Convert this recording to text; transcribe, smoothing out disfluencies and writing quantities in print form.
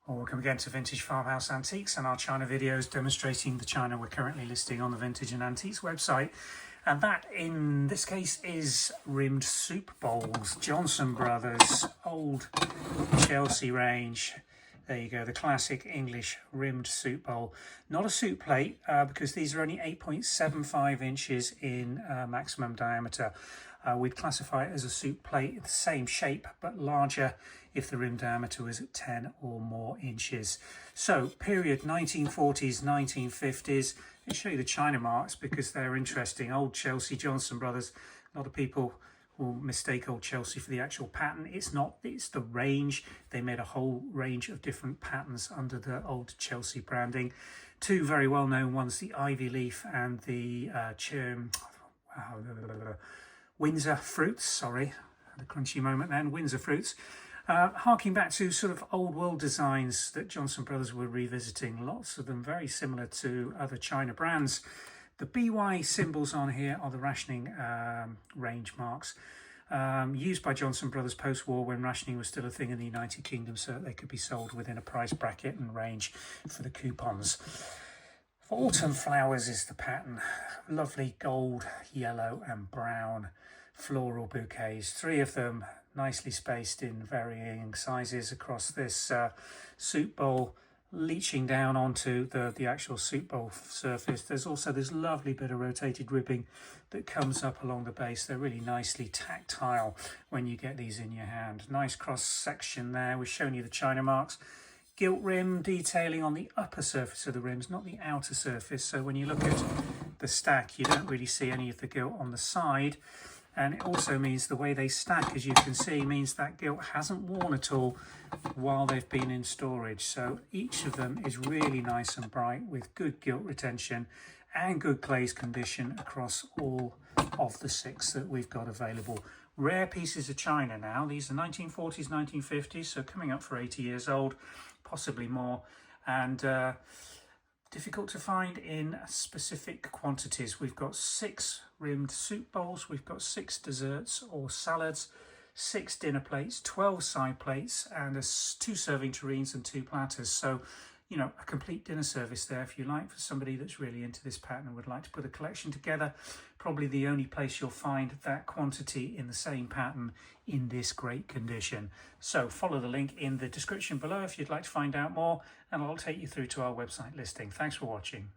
Well, welcome again to Vintage Farmhouse Antiques and our China videos demonstrating the china we're currently listing on the Vintage and Antiques website. And that, in this case, is rimmed soup bowls. Johnson Brothers, old Chelsea range. There you go, the classic English rimmed soup bowl. Not a soup plate, because these are only 8.75 inches in maximum diameter. We'd classify it as a soup plate, the same shape but larger if the rim diameter was at 10 or more inches. So period 1940s, 1950s. I'll show you the china marks because they're interesting. Old Chelsea, Johnson Brothers. A lot of people will mistake old Chelsea for the actual pattern. It's not, it's the range. They made a whole range of different patterns under the old Chelsea branding. Two very well known ones, the Ivy Leaf and the Windsor Fruits, sorry, had a crunchy moment then, Windsor Fruits. Harking back to sort of old world designs that Johnson Brothers were revisiting, lots of them very similar to other china brands. The BY symbols on here are the rationing range marks, used by Johnson Brothers post-war when rationing was still a thing in the United Kingdom, so that they could be sold within a price bracket and range for the coupons. For autumn flowers is the pattern. Lovely gold, yellow and brown floral bouquets. Three of them nicely spaced in varying sizes across this soup bowl, leaching down onto the actual soup bowl surface. There's also this lovely bit of rotated ribbing that comes up along the base. They're really nicely tactile when you get these in your hand. Nice cross section there. We've shown you the china marks. Gilt rim detailing on the upper surface of the rims, not the outer surface. So when you look at the stack, you don't really see any of the gilt on the side. And it also means the way they stack, as you can see, means that gilt hasn't worn at all while they've been in storage. So each of them is really nice and bright with good gilt retention and good glaze condition across all of the six that we've got available. Rare pieces of china now. These are 1940s, 1950s, so coming up for 80 years old, possibly more, and difficult to find in specific quantities. We've got 6 rimmed soup bowls, we've got 6 desserts or salads, 6 dinner plates, 12 side plates, and 2 serving tureens and 2 platters. So, you know, a complete dinner service there if you like, for somebody that's really into this pattern and would like to put a collection together. Probably the only place you'll find that quantity in the same pattern in this great condition. So follow the link in the description below if you'd like to find out more, and I'll take you through to our website listing. Thanks for watching.